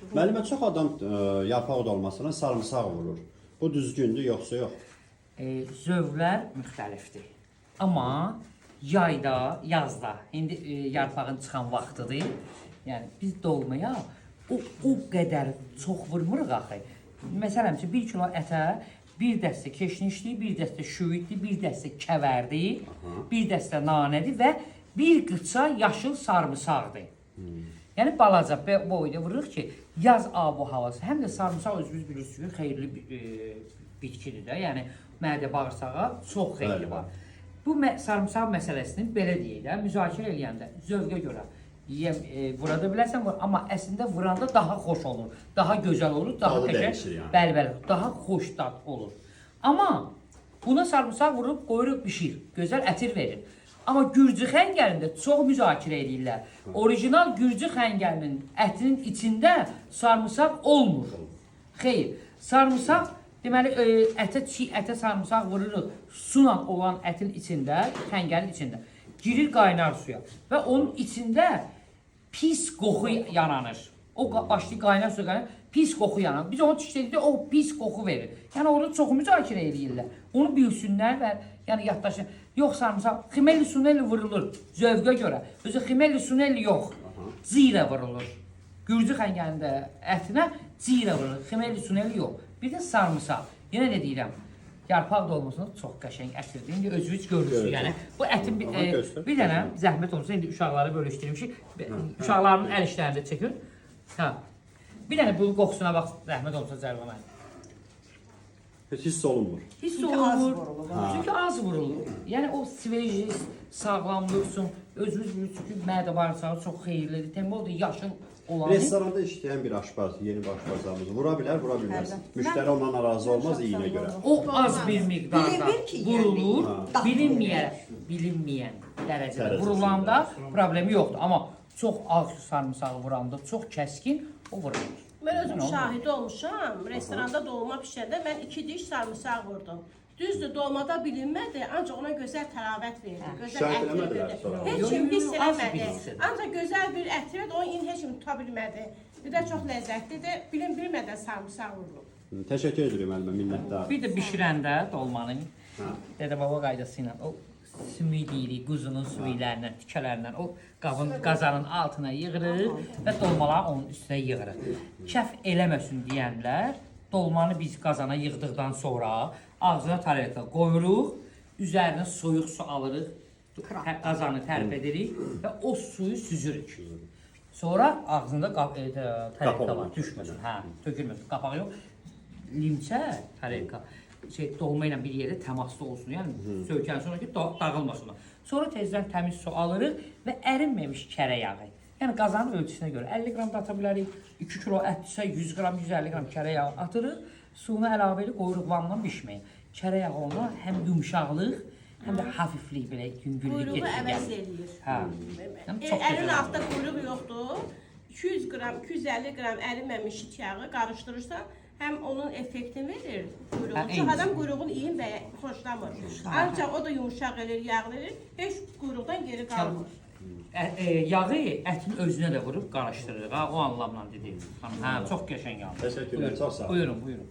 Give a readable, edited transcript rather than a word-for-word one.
Müəllimə, çox adam yarpaq dolmasına sarımsaq vurur. Bu düzgündür, yoxsa yox? Zövqlər müxtəlifdir. Amma yayda, yazda, indi yarpağın çıxan vaxtıdır. Yəni biz dolmaya o qədər çox vurmuruq axı. Məsələn, 1 kilo ətə bir dəstə keşnişli, bir dəstə şüvitli, bir dəstə kəvərdi, bir dəstə nanədir və bir qıça yaşıl sarımsaqdır. Yəni balaca boyda vururuq ki, yaz abu havası, həm də sarımsaq özünüz bilirsiniz ki, xeyirli bitkidir də, yəni mədə bağırsağa çox xeyri var. Bu sarımsaq məsələsini belə deyək də, müzakirə eləyəndə zövqə görə vura da bilərsən, amma əslində vuranda daha xoş olur, daha gözəl olur, daha qəşəng, bəli, daha xoş dad olur. Amma buna sarımsaq vurub qoyuruq bişir, gözəl ətir verir. Amma Gürcü xəngəlində çox müzakirə edirlər. Orijinal Gürcü xəngəlinin ətinin içində sarımsaq olmur. Xeyr, sarımsaq, deməli, ətə sarımsaq vururuq, sunan olan ətin içində, xəngəlin içində. Girir qaynar suya və onun içində pis qoxu yaranır. O başlayır qaynar suya qaynayır, pis qoxu yaranır. Biz onu tişlədikdə o pis qoxu verir. Yəni orada çox müzakirə edirlər. Onu bilsinlər və yəni yaddaşın. Yox sarımsaq, ximelli sunelli vurulur zövqə görə. Özü ximelli sunelli yox, zirə vurulur. Gürcü xəngəlində ətinə zirə vurulur, ximelli sunelli yox. Bir də sarımsaq. Yenə də deyirəm, yarpaq dolmasında çox qəşəng ətirdir. İndi özünüz görürsünüz. Yəni bu ətin bir dənə zəhmət olsa indi uşaqları bölüşdürmüşük. Uşaqların əl işlərində çəkir. Ha. Bir dənə bunun qoxusuna bax, zəhmət olsa Cəlva mənim. Heç hiss olunmur. Hiss olunmur. Çünki az vurulur. Yəni o sveji, sağlamlıqsın, özünüz bilirsiniz ki, mədə bağırsağı çox xeyirlidir. Tembolda yaşıl olan. Restoranda işləyən bir aşpaz, yeni bir aşpazlarımız vura bilər, vura bilməz. Müştəri ondan narazı olmaz iyinə görə. O az bir miqdarda vurulur, bilinməyən dərəcədə vurulanda problemi yoxdur. Amma çox ağ sarımsağı vuranda, çox kəskin o vurulur. Mən özüm şahidi olmuşam, restoranda dolma pişəndə mən 2 diş sarımsaq vurdum. Düzdür, dolmada bilinmədi, ancaq ona gözəl təravət verdi, gözəl ətri verdi. Heç kim hiss eləmədi, ancaq gözəl bir ətri verdi, onu heç kim tuta bilmədi. Bir də çox ləzzətlidir, bilmədən sarımsaq vurulur. Təşəkkür edirəm müəllimə, minnətdarım. Bir də bişirəndə dolmanın dədə-baba qaydası ilə o sümük deyirik, quzunun sümüklərindən, tikələrindən o qabın qazanın altına yığırıq və dolmaları onun üstünə yığırıq. Kəf eləməsin deyənlər, dolmanı biz qazana yığdıqdan sonra ağzına tarelka qoyuruq, üzərinə soyuq su alırıq, qazanı tərp edirik və o suyu süzürük. Sonra ağzında tarelka var, düşməsin, tökülməsin, qapağı yox, limçə tarelka. Dolma ilə bir yerdə təmaslı olsun, yəni söykən sonra ki, dağılmasın. Sonra tezdən təmiz su alırıq və ərinməmiş kərə yağı. Yəni qazanın ölçüsünə görə 50 qram da ata bilərik, 2 kilo ətdirsə 100 qram, 150 qram kərə yağı atırıq, suyunu əlavə edib qoyuruq vandan bişməyə. Kərə yağı ona həm yumşaqlıq, həm də hafiflik belə yüngüllük quyruğu əvəz eləyir. Əlin altında quyruq yoxdur, 200 qram, 250 qram əriməmiş şit yağı qarışdırırsan, həm onun effektini verir quyruğu. Çox adam quyruğun iyi və xoşlamır. Ancaq o da yumuşaq edir, yağlı edir, heç quyruqdan geri qalmır. Yağı ətin özünə də vurub qarışdırırıq, o anlamla dedik. Çox qəşəng yağdır. Təşəkkürlər, çox sağ olun. Buyurun.